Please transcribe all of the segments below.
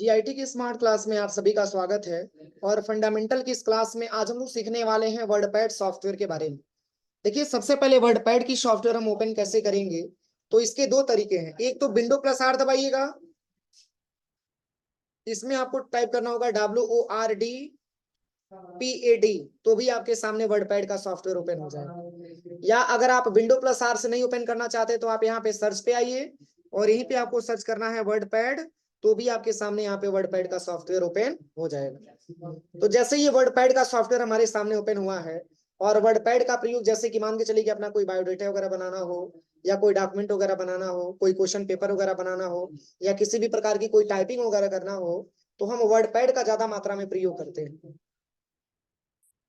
GIT की smart class में आप सभी का स्वागत है। और फंडामेंटल की इस क्लास में आज हम लोग सीखने वाले हैं वर्डपैड सॉफ्टवेयर के बारे में। देखिए, सबसे पहले वर्डपैड की सॉफ्टवेयर हम ओपन कैसे करेंगे, तो इसके दो तरीके हैं। एक तो विंडो प्लस आर दबाइएगा, इसमें आपको टाइप करना होगा WORDPAD, तो भी आपके सामने वर्डपैड का सॉफ्टवेयर ओपन हो जाएगा। या अगर आप विंडो प्लस आर से नहीं ओपन करना चाहते तो आप यहाँ पे सर्च पे आइए और यहीं पे आपको सर्च करना है वर्डपैड, तो भी आपके सामने यहाँ पे वर्डपैड का सॉफ्टवेयर ओपन हो जाएगा। तो जैसे ये वर्डपैड का सॉफ्टवेयर हमारे सामने ओपन हुआ है, और वर्डपैड का प्रयोग जैसे कि मान के चलिए कि अपना कोई बायोडेटा वगैरह बनाना हो, या कोई डॉक्यूमेंट वगैरह बनाना हो, कोई क्वेश्चन पेपर वगैरह बनाना हो, या किसी भी प्रकार की कोई टाइपिंग वगैरह करना हो, तो हम वर्डपैड का ज्यादा मात्रा में प्रयोग करते हैं।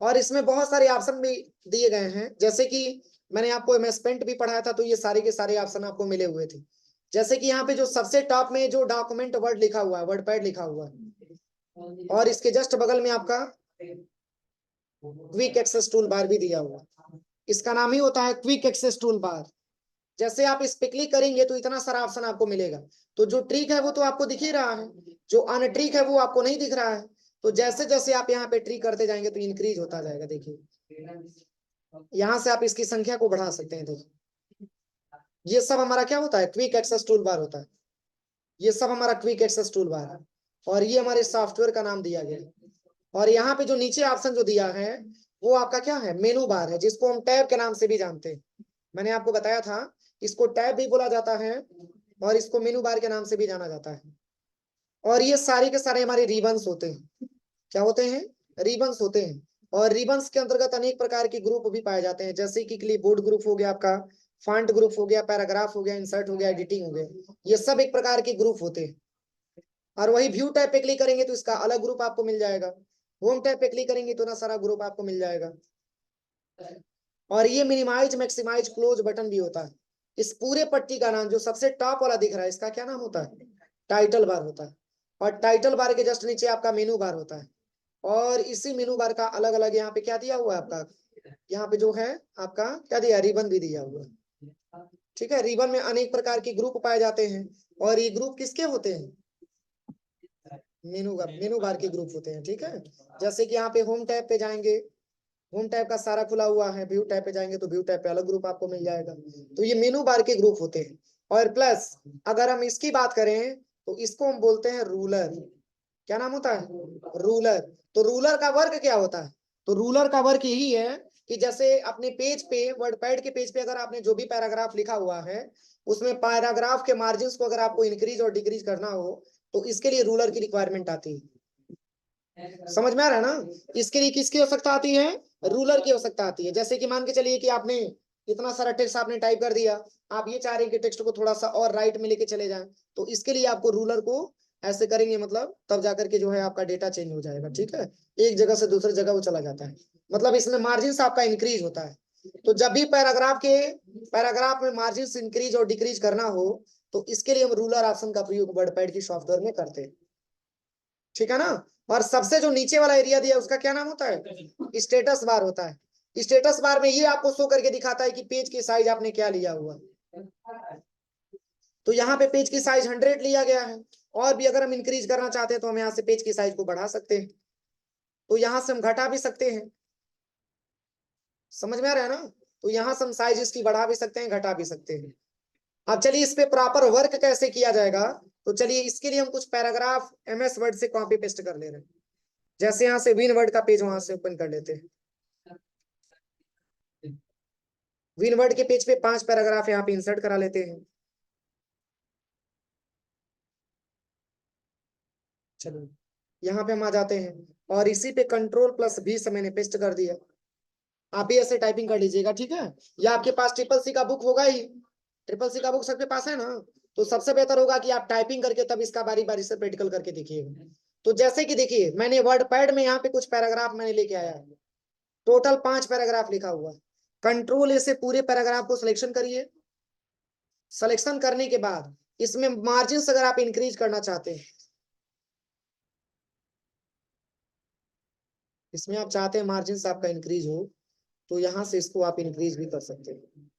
और इसमें बहुत सारे ऑप्शन भी दिए गए हैं, जैसे कि मैंने आपको एमएस पेंट भी पढ़ाया था, तो ये सारे के सारे ऑप्शन आपको मिले हुए थे। जैसे कि यहाँ पे जो सबसे टॉप में जो डॉक्यूमेंट वर्ड लिखा हुआ है, वर्डपैड लिखा हुआ है, और इसके जस्ट बगल में आपका क्विक एक्सेस टूल बार भी दिया हुआ है। इसका नाम ही होता है क्विक एक्सेस टूल बार। जैसे आप इस पे क्लिक करेंगे तो इतना सारा ऑप्शन आपको मिलेगा। तो जो ट्रिक है वो तो आपको दिख ही रहा है, जो अनट्रिक है वो आपको नहीं दिख रहा है। तो जैसे जैसे आप यहाँ पे ट्रिक करते जाएंगे तो इंक्रीज होता जाएगा। देखिए, यहाँ से आप इसकी संख्या को बढ़ा सकते हैं। देखिए, ये सब हमारा क्या होता है, क्विक एक्सेस टूल बार होता है। ये सब हमारा क्विक एक्सेस टूल बार है, और ये हमारे सॉफ्टवेयर का नाम दिया गया है। और यहाँ पे जो नीचे ऑप्शन जो दिया है वो आपका क्या है, मेनू बार है, जिसको हम टैब के नाम से भी जानते हैं। मैंने आपको बताया था, इसको टैब भी बोला जाता है और इसको मेनू बार के नाम से भी जाना जाता है। और ये सारे के सारे हमारे रिबन्स होते हैं। क्या होते हैं, रिबन्स होते हैं। और रिबन्स के अंतर्गत अनेक प्रकार के ग्रुप भी पाए जाते हैं, जैसे कि क्लिपबोर्ड ग्रुप हो गया आपका, फॉन्ट ग्रुप हो गया, पैराग्राफ हो गया, इंसर्ट हो गया, एडिटिंग हो गया। ये सब एक प्रकार के ग्रुप होते हैं। और वही व्यू टैब पे क्लिक करेंगे तो इसका अलग ग्रुप आपको मिल जाएगा। होम टैब पे क्लिक करेंगे तो ना सारा ग्रुप आपको मिल जाएगा। और ये मिनिमाइज मैक्सिमाइज क्लोज बटन भी होता है। इस पूरे पट्टी का नाम जो सबसे टॉप वाला दिख रहा है, इसका क्या नाम होता है, टाइटल बार होता है। और टाइटल बार के जस्ट नीचे आपका मेनू बार होता है। और इसी मेनू बार का अलग अलग यहाँ पे क्या दिया हुआ है आपका, यहाँ पे जो है आपका क्या दिया, रिबन भी दिया हुआ है। ठीक है, रिबन में अनेक प्रकार के ग्रुप पाए जाते हैं। और ये ग्रुप किसके होते हैं, मेनू बार के ग्रुप होते हैं। ठीक है, जैसे कि यहाँ पे होम टैब पे जाएंगे, होम टैब का सारा खुला हुआ है। व्यू टैब पे जाएंगे तो व्यू टैब पे अलग ग्रुप आपको मिल जाएगा। तो ये मेनू बार के ग्रुप होते हैं। और प्लस अगर हम इसकी बात करें तो इसको हम बोलते हैं रूलर। क्या नाम होता है, रूलर। तो रूलर का वर्क क्या होता है, तो रूलर का वर्क यही है कि जैसे अपने पेज पे, वर्डपैड के पेज पे अगर आपने जो भी पैराग्राफ लिखा हुआ है, उसमें पैराग्राफ के मार्जिन को अगर आपको इंक्रीज और डिक्रीज करना हो, तो इसके लिए रूलर की रिक्वायरमेंट आती है। समझ में आ रहा है ना, इसके लिए किसकी आवश्यकता आती है, रूलर की आवश्यकता आती है। जैसे कि मान के चलिए कि आपने इतना सारा टेक्स्ट आपने टाइप कर दिया, आप ये चाह रहे हैं कि टेक्स्ट को थोड़ा सा और राइट में लेके चले जाएं, तो इसके लिए आपको रूलर को ऐसे करेंगे, मतलब तब जाकर के जो है आपका डेटा चेंज हो जाएगा। ठीक है, एक जगह से दूसरी जगह वो चला जाता है, मतलब इसमें मार्जिन आपका इंक्रीज होता है। तो जब भी पैराग्राफ में मार्जिन इंक्रीज और डिक्रीज करना हो, तो इसके लिए हम रूलर ऑप्शन का प्रयोग वर्डपैड की सॉफ्टवेयर में करते हैं। ठीक है ना। और सबसे जो नीचे वाला एरिया दिया उसका क्या नाम होता है, स्टेटस बार होता है। स्टेटस बार में ये आपको शो करके दिखाता है कि पेज की साइज आपने क्या लिया हुआ। तो यहाँ पे पेज की साइज 100 लिया गया है। और भी अगर हम इंक्रीज करना चाहते हैं तो हम यहाँ से पेज की साइज को बढ़ा सकते हैं, तो यहाँ से हम घटा भी सकते हैं। समझ में आ रहा है ना, तो यहाँ से हम साइज इसकी बढ़ा भी सकते हैं, घटा भी सकते हैं। अब चलिए इस पे प्रॉपर वर्क कैसे किया जाएगा, तो चलिए इसके लिए हम कुछ पैराग्राफ एमएस वर्ड से कॉपी पेस्ट कर ले रहे हैं। जैसे यहाँ से विन वर्ड का पेज वहां से ओपन कर लेते हैं। विन वर्ड के पेज पे 5 पैराग्राफ यहाँ पे इंसर्ट करा लेते हैं। चलो, यहाँ पे हम आ जाते हैं और इसी पे कंट्रोल+V से मैंने पेस्ट कर दिया। आप भी ऐसे टाइपिंग कर लीजिएगा, ठीक है। या आपके पास ट्रिपल सी का बुक होगा ही, ट्रिपल सी का बुक सबके पास है ना, तो सबसे बेहतर होगा कि आप टाइपिंग करके तब इसका बारी बारी से प्रैक्टिकल करके देखिएगा। तो जैसे कि देखिए, मैंने वर्ड पैड में यहाँ पे कुछ पैराग्राफ मैंने लेके आया है। टोटल 5 पैराग्राफ लिखा हुआ है। कंट्रोल ए से पूरे पैराग्राफ को सिलेक्शन करिए। सिलेक्शन करने के बाद इसमें मार्जिन अगर आप इंक्रीज करना चाहते हैं, इसमें आप चाहते हैं मार्जिन आपका इंक्रीज हो, तो यहां से इसको आप इंक्रीज भी कर सकते हैं।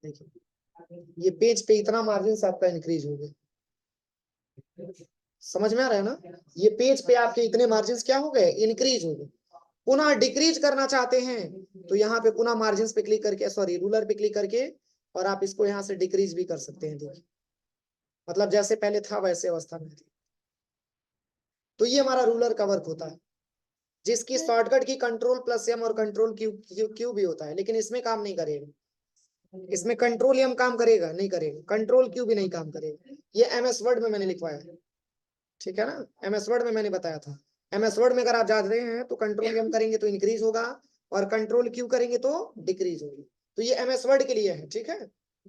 देखिए ये पेज पे इतना मार्जिन आपका इंक्रीज हो गया, समझ में आ रहा है ना। ये पेज पे आपके इतने मार्जिन क्या हो गए, इंक्रीज हो गए। पुनः डिक्रीज करना चाहते हैं तो यहाँ पे पुनः मार्जिन पे क्लिक करके, सॉरी रूलर पे क्लिक करके, और आप इसको यहाँ से डिक्रीज भी कर सकते हैं। देखिए मतलब जैसे पहले था वैसे अवस्था में थी। तो ये हमारा रूलर का वर्क होता है, जिसकी shortcut key control plus M और कंट्रोल क्यू भी होता है, लेकिन इसमें काम नहीं करेगा। इसमें कंट्रोल एम काम करेगा नहीं करेगा, कंट्रोल क्यू भी नहीं काम करेगा। ये एमएस वर्ड में मैंने लिखवाया है, ठीक है ना। एमएस वर्ड में मैंने बताया था, एमएस वर्ड में अगर आप जान रहे हैं तो कंट्रोल एम करेंगे तो इंक्रीज होगा, और कंट्रोल क्यू करेंगे तो डिक्रीज होगी। तो ये एमएस वर्ड के लिए है, ठीक है।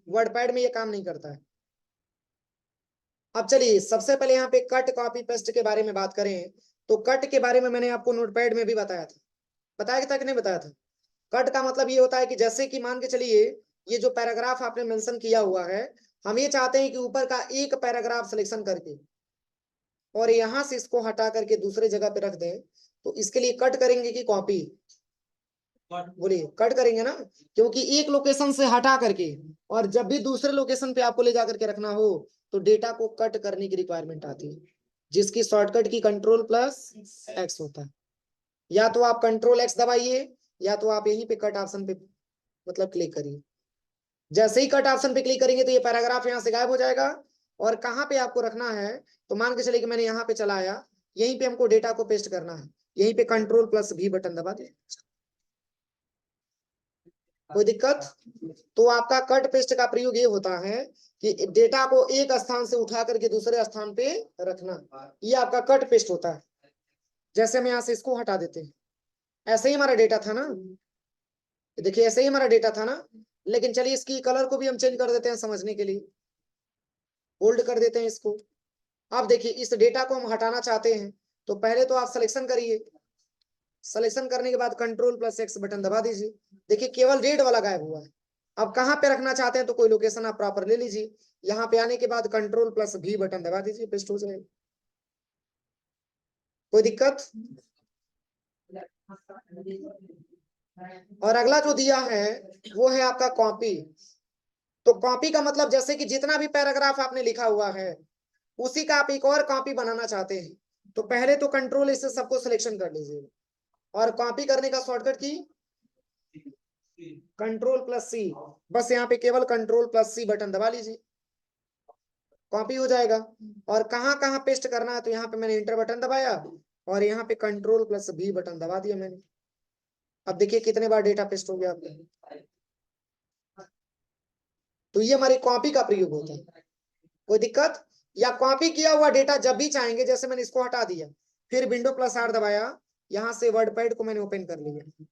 वर्ड पैड में ये काम नहीं करता है। अब चलिए सबसे पहले यहाँ पे कट कॉपी पेस्ट के बारे में बात करें, तो कट के बारे में मैंने आपको नोटपैड में भी बताया था कि नहीं बताया था। कट का मतलब ये होता है कि जैसे कि मान के चलिए ये जो पैराग्राफ आपने मेंशन किया हुआ है, हम ये चाहते हैं कि ऊपर का एक पैराग्राफ सिलेक्शन करके और यहां से इसको हटा करके दूसरे जगह पे रख दें, तो इसके लिए कट करेंगे कि कॉपी, बोलिए कट करेंगे ना, क्योंकि एक लोकेशन से हटा करके और जब भी दूसरे लोकेशन पे आपको ले जाकर के रखना हो तो डेटा को कट करने की रिक्वायरमेंट आती है, जिसकी shortcut key control plus x होता है। या तो आप कंट्रोल एक्स दबाइए, या तो आप यहीं पे कट ऑप्शन पे मतलब क्लिक करिए। जैसे ही कट ऑप्शन पे क्लिक करेंगे तो ये पैराग्राफ यहाँ से गायब हो जाएगा, और कहाँ पे आपको रखना है, तो मान के चलिए कि मैंने यहाँ पे चलाया, यहीं पे हमको डेटा को पेस्ट करना है, यहीं पे कंट्रोल प्लस भी बटन दबा दे। कोई दिक्कत? तो आपका कट पेस्ट का प्रयोग ये होता है कि डेटा को एक स्थान से उठा करके दूसरे स्थान पे रखना, ये आपका कट पेस्ट होता है। जैसे हम यहाँ से इसको हटा देते हैं, ऐसे ही हमारा डेटा था ना, देखिए ऐसे ही हमारा डेटा था ना, लेकिन चलिए इसकी कलर को भी हम चेंज कर देते हैं समझने के लिए, बोल्ड कर देते हैं इसको। अब देखिए इस डेटा को हम हटाना चाहते हैं, तो पहले तो आप सिलेक्शन करिए, सिलेक्शन करने के बाद कंट्रोल प्लस एक्स बटन दबा दीजिए। देखिए केवल रेड वाला गायब हुआ है। अब कहाँ पे रखना चाहते हैं तो कोई लोकेशन आप प्रॉपर ले लीजिए, यहाँ पे आने के बाद कंट्रोल प्लस भी बटन दबा दीजिए, पेस्ट हो जाएगा। कोई दिक्कत? और अगला जो दिया है वो है आपका कॉपी। तो कॉपी का मतलब जैसे कि जितना भी पैराग्राफ आपने लिखा हुआ है उसी का आप एक और कॉपी बनाना चाहते हैं, तो पहले तो कंट्रोल इससे सबको सिलेक्शन कर लीजिए, और कॉपी करने का शॉर्टकट की कंट्रोल प्लस सी, बस यहाँ पे केवल कंट्रोल प्लस सी बटन दबा लीजिए, कॉपी हो जाएगा। और कहाँ कहाँ पेस्ट करना है, तो यहाँ पे मैंने इंटर बटन दबाया और यहाँ पे कंट्रोल प्लस भी बटन दबा दिया मैंने। अब देखिए कितने बार डेटा पेस्ट हो गया आपका। तो ये हमारी कॉपी का प्रयोग होता है। कोई दिक्कत? या कॉपी किया हुआ डेटा जब भी चाहेंगे, जैसे मैंने इसको हटा दिया, फिर विंडो प्लस आर दबाया, यहाँ से वर्ड पैड को मैंने ओपन कर लिया।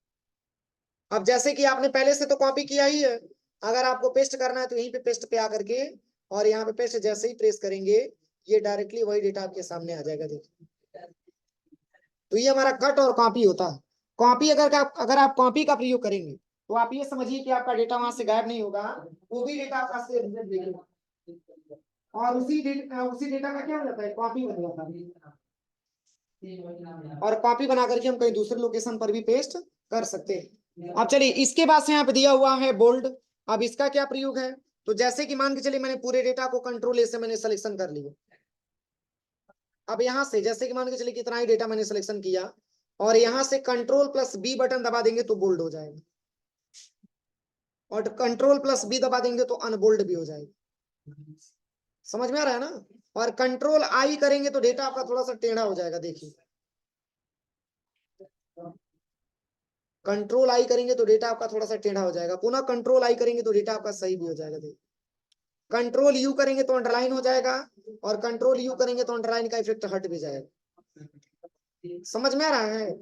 अब जैसे कि आपने पहले से तो कॉपी किया ही है, अगर आपको पेस्ट करना है तो यहीं पे पेस्ट पे आकर के, और यहाँ पे पेस्ट जैसे ही प्रेस करेंगे ये डायरेक्टली वही डेटा आपके सामने आ जाएगा। देखिए तो ये हमारा कट और कॉपी होता है। कॉपी अगर आप कॉपी का प्रयोग करेंगे तो आप ये समझिए कि आपका डेटा वहां से गायब नहीं होगा, वो भी डेटा आपका सेव देखेगा, और उसी डेटा का क्या हो जाता है, कॉपी बन जाता है। और कॉपी बना करके हम कहीं दूसरे लोकेशन पर भी पेस्ट कर सकते हैं। अब चलिए इसके बाद से यहाँ पे दिया हुआ है बोल्ड। अब इसका क्या प्रयोग है, तो जैसे कि मान के चलिए मैंने पूरे डेटा को कंट्रोल ए से मैंने सिलेक्शन कर लिया। अब यहाँ से जैसे कि मान के चलिए कितना ही डेटा मैंने सिलेक्शन किया, और यहाँ से कंट्रोल प्लस बी बटन दबा देंगे तो बोल्ड हो जाएगा, और कंट्रोल प्लस बी दबा देंगे तो अनबोल्ड भी हो जाएगा। समझ में आ रहा है ना। और कंट्रोल आई करेंगे तो डेटा आपका थोड़ा सा टेढ़ा हो जाएगा। देखिए कंट्रोल आई करेंगे तो डेटा आपका थोड़ा सा टेढ़ा हो जाएगा, पुनः कंट्रोल आई करेंगे तो डेटा आपका सही भी हो जाएगा। देखिए कंट्रोल यू करेंगे तो अंडरलाइन हो जाएगा, और कंट्रोल यू करेंगे तो अंडरलाइन का इफेक्ट हट भी जाएगा। समझ में आ रहा है।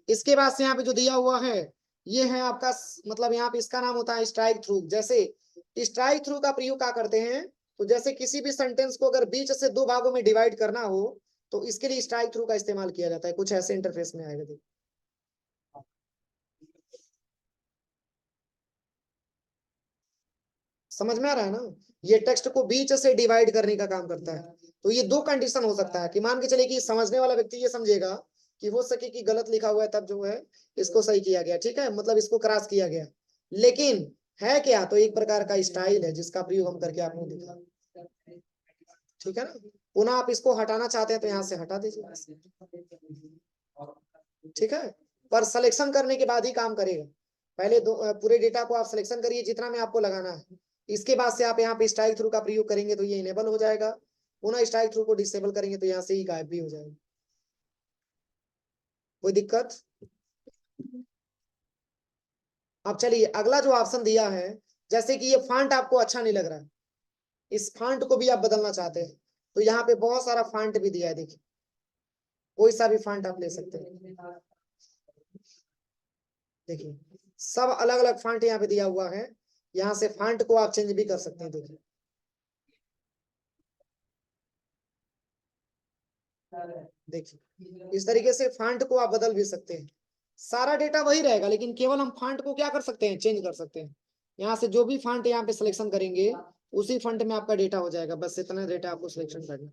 इसके बाद से यहाँ पे जो दिया हुआ है ये है आपका, मतलब यहाँ पे इसका नाम होता है स्ट्राइक थ्रू। जैसे स्ट्राइक थ्रू का प्रयोग क्या करते हैं, तो जैसे किसी भी सेंटेंस को अगर बीच से दो भागों में डिवाइड करना हो तो इसके लिए स्ट्राइक थ्रू का इस्तेमाल किया जाता है। कुछ ऐसे इंटरफेस में आएगा। देखिए समझ में आ रहा है ना, ये टेक्स्ट को बीच से डिवाइड करने का काम करता है। तो ये दो कंडीशन हो सकता है कि मान के चले कि समझने वाला व्यक्ति ये समझेगा कि हो सके कि गलत लिखा हुआ है, तब जो है इसको सही किया गया, ठीक है, मतलब इसको क्रॉस किया गया। लेकिन है क्या, तो एक प्रकार का स्टाइल है जिसका प्रयोग हम करके आपको दिखा। ठीक है ना। पुनः आप इसको हटाना चाहते हैं तो यहाँ से हटा दीजिए। ठीक है, पर सिलेक्शन करने के बाद ही काम करेगा। पहले पूरे डेटा को आप सिलेक्शन करिए जितना में आपको लगाना है, इसके बाद से आप यहाँ पे स्ट्राइक थ्रू का प्रयोग करेंगे तो ये इनेबल हो जाएगा, पुनः स्ट्राइक थ्रू को डिसेबल करेंगे तो यहाँ से ही गायब भी हो जाएगा। कोई दिक्कत? अब चलिए अगला जो ऑप्शन दिया है, जैसे कि ये फॉन्ट आपको अच्छा नहीं लग रहा है, इस फॉन्ट को भी आप बदलना चाहते हैं, तो यहाँ पे बहुत सारा फॉन्ट भी दिया है। देखिए कोई सा भी फॉन्ट आप ले सकते हैं। देखिए सब अलग अलग फॉन्ट यहाँ पे दिया हुआ है, यहाँ से फॉन्ट को आप चेंज भी कर सकते हैं। देखिए देखिए इस तरीके से फॉन्ट को आप बदल भी सकते हैं। सारा डेटा वही रहेगा लेकिन केवल हम फॉन्ट को क्या कर सकते हैं, चेंज कर सकते हैं। यहाँ से जो भी फॉन्ट यहाँ पे सिलेक्शन करेंगे उसी फॉन्ट में आपका डेटा हो जाएगा, बस इतना डेटा आपको सिलेक्शन करना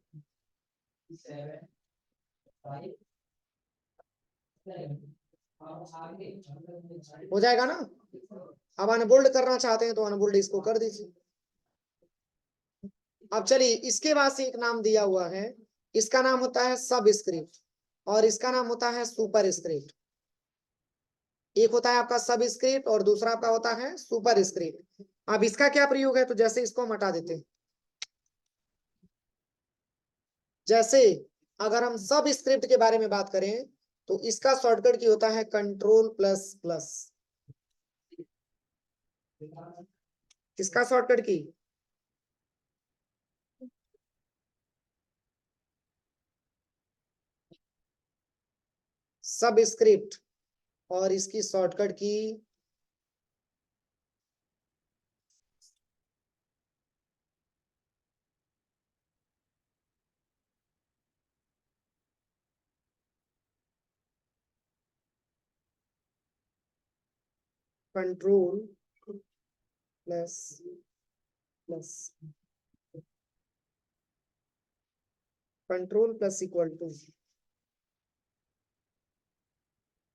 हो जाएगा ना। अब अनबोल्ड करना चाहते हैं तो अनबोल्ड इसको कर दीजिए। अब चलिए इसके बाद से एक नाम दिया हुआ है, इसका नाम होता है सब स्क्रिप्ट और इसका नाम होता है सुपर स्क्रिप्ट। एक होता है आपका सब स्क्रिप्ट और दूसरा आपका होता है सुपर स्क्रिप्ट। अब इसका क्या प्रयोग है, तो जैसे इसको हम हटा देते हैं, जैसे अगर हम सब स्क्रिप्ट के बारे में बात करें तो इसका शॉर्टकट की होता है कंट्रोल प्लस प्लस। किसका शॉर्टकट की? सब स्क्रिप्ट और इसकी shortcut key control plus plus, control plus equal to.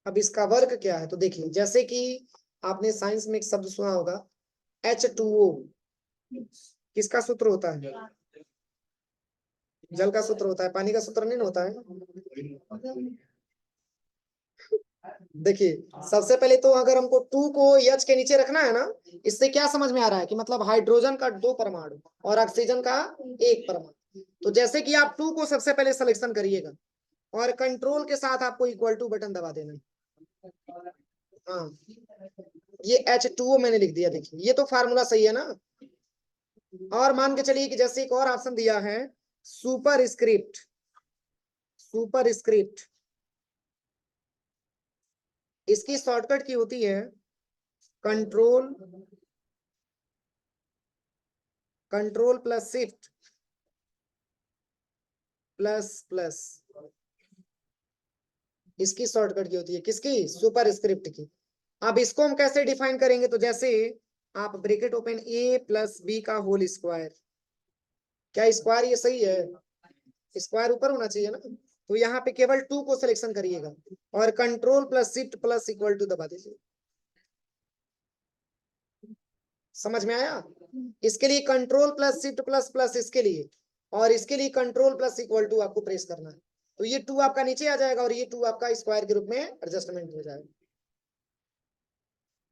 अब इसका वर्क क्या है, तो देखिए जैसे कि आपने साइंस में एक शब्द सुना होगा H2O, किसका सूत्र होता है? जल का सूत्र होता है, पानी का सूत्र नहीं होता है। देखिए सबसे पहले तो अगर हमको टू को H के नीचे रखना है ना, इससे क्या समझ में आ रहा है कि मतलब हाइड्रोजन का 2 परमाणु और ऑक्सीजन का 1 परमाणु। तो जैसे कि आप टू को सबसे पहले सिलेक्शन करिएगा और कंट्रोल के साथ आपको इक्वल टू बटन दबा देना है। हाँ ये H2O मैंने लिख दिया, देखिए ये तो फार्मूला सही है ना। और मान के चलिए कि जैसे एक और ऑप्शन दिया है सुपर स्क्रिप्ट, सुपर स्क्रिप्ट इसकी शॉर्टकट की होती है control, control plus shift plus plus, इसकी शॉर्टकट की होती है किसकी? सुपर स्क्रिप्ट की। अब इसको हम कैसे डिफाइन करेंगे, तो जैसे आप ब्रैकेट ओपन ए प्लस बी का होल स्क्वायर, क्या स्क्वायर ये सही है? स्क्वायर ऊपर होना चाहिए ना, तो यहाँ पे केवल टू को सिलेक्शन करिएगा और control plus shift plus equal to दबा दीजिए। समझ में आया? इसके लिए control plus shift plus plus इसके लिए, और इसके लिए कंट्रोल प्लस इक्वल टू आपको प्रेस करना है, तो ये टू आपका नीचे आ जाएगा और ये टू आपका स्क्वायर के रूप में एडजस्टमेंट हो जाएगा।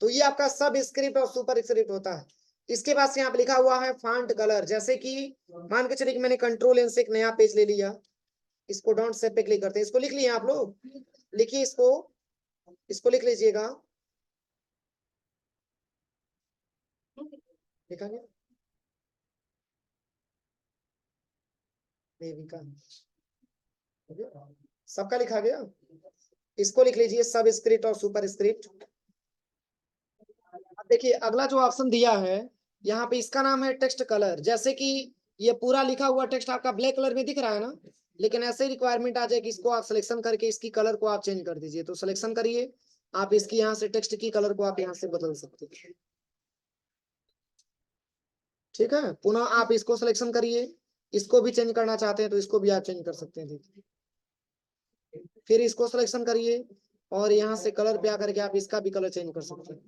तो ये आपका सब स्क्रिप्ट और सुपर स्क्रिप्ट होता है। इसके बाद से यहाँ पे लिखा हुआ है फॉन्ट कलर, जैसे कि मान के चलिए कि मैंने कंट्रोल एन से एक नया पेज ले लिया, इसको डॉट सेव पे क्लिक करते हैं, इसको लिख लिया आप लोग, लिखिए इसको, इसको लिख लीजिएगा, लिखा गया देविका, सबका लिखा गया। इसको लिख लीजिए सब स्क्रिप्ट और सुपर स्क्रिप्ट। अब देखिए अगला जो ऑप्शन दिया है यहाँ पे, इसका नाम है टेक्स्ट कलर। जैसे कि ये पूरा लिखा हुआ टेक्स्ट आपका ब्लैक कलर में दिख रहा है ना, लेकिन ऐसे रिक्वायरमेंट आ जाए कि इसको आप सिलेक्शन करके इसकी कलर को आप चेंज कर दीजिए, तो सिलेक्शन करिए आप इसकी, यहाँ से टेक्स्ट की कलर को आप यहाँ से बदल सकते हैं। ठीक है, पुनः आप इसको सिलेक्शन करिए, इसको भी चेंज करना चाहते हैं तो इसको भी आप चेंज कर सकते हैं। देखिए फिर इसको सिलेक्शन करिए और यहाँ से कलर पे आकर के आप इसका भी कलर चेंज कर सकते हैं।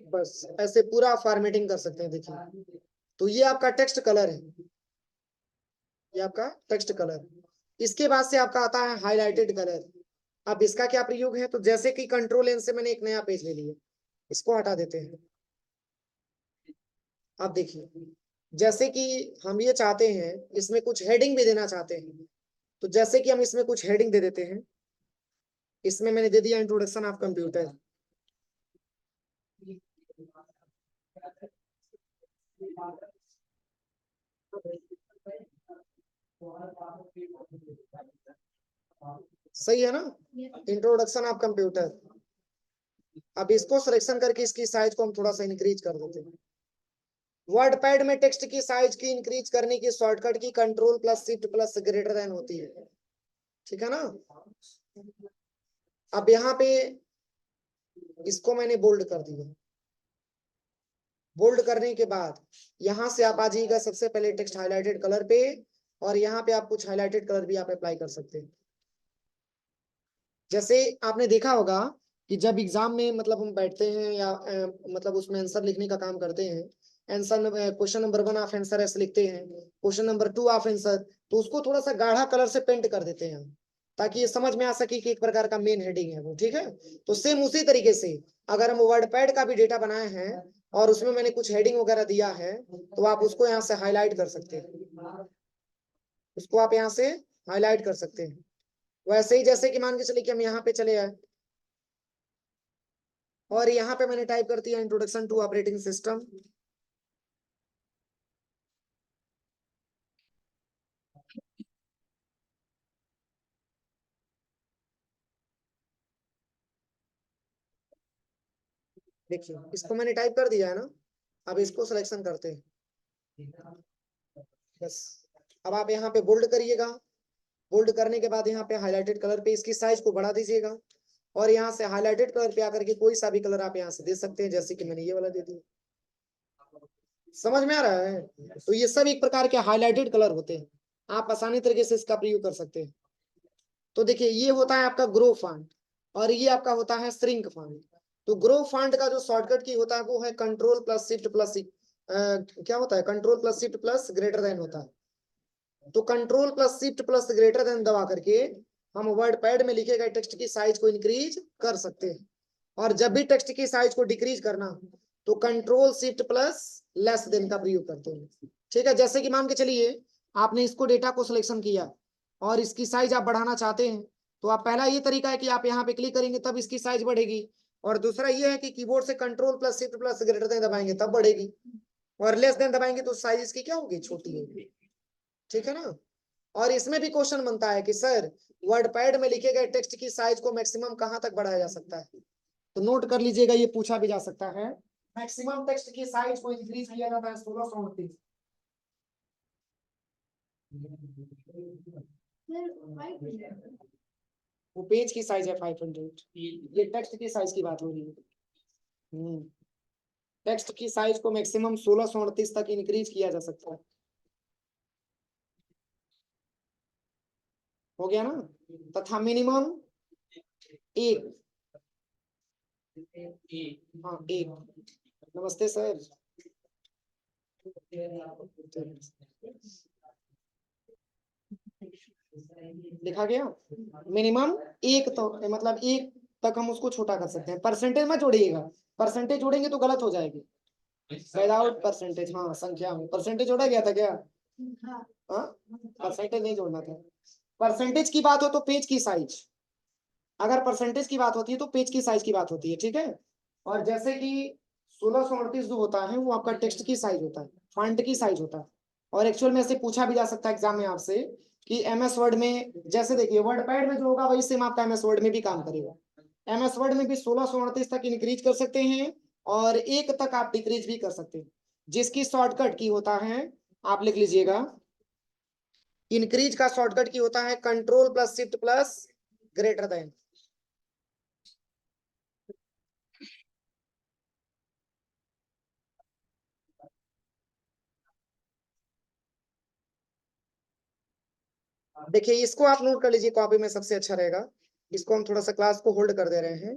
बस ऐसे पूरा फॉर्मेटिंग कर सकते हैं। देखिए, तो ये आपका टेक्स्ट कलर है, ये आपका टेक्स्ट कलर। इसके बाद से आपका आता है हाईलाइटेड कलर। अब इसका क्या प्रयोग है, तो जैसे कि कंट्रोल एन से मैंने एक नया पेज ले लिया, इसको हटा देते हैं। अब देखिए, जैसे कि हम ये चाहते हैं इसमें कुछ हेडिंग भी देना चाहते हैं, तो जैसे कि हम इसमें कुछ हेडिंग दे देते हैं। इसमें मैंने दे दिया इंट्रोडक्शन ऑफ कंप्यूटर। सही है ना, इंट्रोडक्शन ऑफ कंप्यूटर। अब इसको सिलेक्शन करके इसकी साइज को हम थोड़ा सा इंक्रीज कर देते हैं। वर्ड पैड में टेक्स्ट की साइज की इंक्रीज करने की shortcut key control plus shift plus greater than होती है, ठीक है ना। अब यहाँ पे इसको मैंने बोल्ड कर दिया। बोल्ड करने के बाद यहां से आप आ जाइएगा सबसे पहले टेक्स्ट हाईलाइटेड कलर पे, और यहाँ पे आप कुछ हाईलाइटेड कलर भी आप अप्लाई कर सकते हैं। जैसे आपने देखा होगा कि जब एग्जाम में मतलब हम बैठते हैं या मतलब उसमें आंसर लिखने का काम करते हैं, answer question number 1 of answer ऐसे लिखते हैं, क्वेश्चन नंबर 2 ऑफ आंसर, तो उसको थोड़ा सा गाढ़ा कलर से पेंट कर देते हैं हम, ताकि ये समझ में आ सके कि एक प्रकार का मेन हेडिंग है वो, ठीक है। तो सेम उसी तरीके से अगर हम वर्ड पैड का भी डेटा बनाए हैं और उसमें मैंने कुछ हेडिंग वगैरह दिया है, तो आप उसको यहाँ से हाईलाइट कर सकते हैं, उसको आप यहाँ से हाईलाइट कर सकते हैं। वैसे ही जैसे कि मान के चलिए कि हम यहाँ पे चले आए और यहाँ पे मैंने टाइप कर दिया इंट्रोडक्शन टू ऑपरेटिंग सिस्टम। देखिए, इसको मैंने टाइप कर दिया है ना। अब इसको सिलेक्शन करते हैं, बस। अब आप यहाँ पे बोल्ड करिएगा। बोल्ड करने के बाद यहाँ पे हाईलाइटेड कलर पे इसकी साइज को बढ़ा दीजिएगा, और यहाँ से हाईलाइटेड कलर पे आकर के कोई सा भी कलर आप यहाँ से दे सकते हैं, जैसे कि मैंने ये वाला दे दिया। समझ में आ रहा है, तो ये सब एक प्रकार के हाईलाइटेड कलर होते हैं, आप आसानी तरीके से इसका प्रयोग कर सकते हैं। तो देखिए, ये होता है आपका ग्रो फॉन्ट, और ये आपका होता है श्रिंक फॉन्ट। तो ग्रो फॉन्ट का जो शॉर्टकट की होता है वो है कंट्रोल प्लस शिफ्ट प्लस क्या होता है, control plus shift plus greater than होता है। तो control plus shift plus greater than दबा करके हम वर्ड पैड में लिखे गए टेक्स्ट की साइज को इंक्रीज कर सकते हैं, और जब भी टेक्स्ट की साइज को डिक्रीज करना तो control shift plus less than का प्रयोग करते हैं, ठीक है। जैसे कि मान के चलिए आपने इसको डेटा को सिलेक्शन किया और इसकी साइज आप बढ़ाना चाहते हैं, तो आप पहला ये तरीका है कि आप यहाँ पे क्लिक करेंगे तब इसकी साइज बढ़ेगी, और दूसरा ये है कि कीबोर्ड से control plus shift plus greater than दबाएंगे तब बढ़ेगी, और लेस देन दबाएंगे तो साइज इसकी क्या होगी, छोटी होगी, ठीक है ना। और इसमें भी क्वेश्चन बनता है कि सर वर्ड पैड में लिखे गए टेक्स्ट की साइज को मैक्सिमम कहां तक बढ़ाया जा सकता है, तो नोट कर लीजिएगा, ये पूछा भी जा सकता है। मैक्सिमम टेक्स्ट की साइज को इंक्रीज किया जाता है 1629। वो पेज की साइज है 500, ये टेक्स्ट की साइज की बात हो रही है। टेक्स्ट की साइज को मैक्सिमम 1638 तक इंक्रीज किया जा सकता है। हो गया ना, तथा मिनिमम एक, हाँ एक। नमस्ते सर। लिखा गया मिनिमम एक, तो मतलब एक तक हम उसको छोटा कर सकते हैं। परसेंटेज मत जोड़िएगा, परसेंटेज जोड़ेंगे तो गलत हो जाएगी। विदाउट परसेंटेज, हाँ संख्या में परसेंटेज जोड़ा गया था क्या, हाँ परसेंटेज नहीं जोड़ना था। परसेंटेज की बात हो तो पेज की साइज, अगर परसेंटेज की बात होती है तो पेज की साइज की बात होती है, ठीक है। और जैसे कि 1638 जो होता है वो आपका टेक्स्ट की साइज होता है, फॉन्ट की साइज होता है। और एक्चुअल में ऐसे पूछा भी जा सकता है एग्जाम में आपसे कि एमएस वर्ड में, जैसे देखिए वर्ड पैड में जो होगा वही सेम आपका एमएस वर्ड में भी काम करेगा। एमएस वर्ड में भी 1638 तक इंक्रीज कर सकते हैं, और एक तक आप डिक्रीज भी कर सकते हैं, जिसकी शॉर्टकट की होता है, आप लिख लीजिएगा, इंक्रीज का शॉर्टकट की होता है control plus shift plus greater than. देखिए इसको आप नोट कर लीजिए कॉपी में, सबसे अच्छा रहेगा। इसको हम थोड़ा सा क्लास को होल्ड कर दे रहे हैं।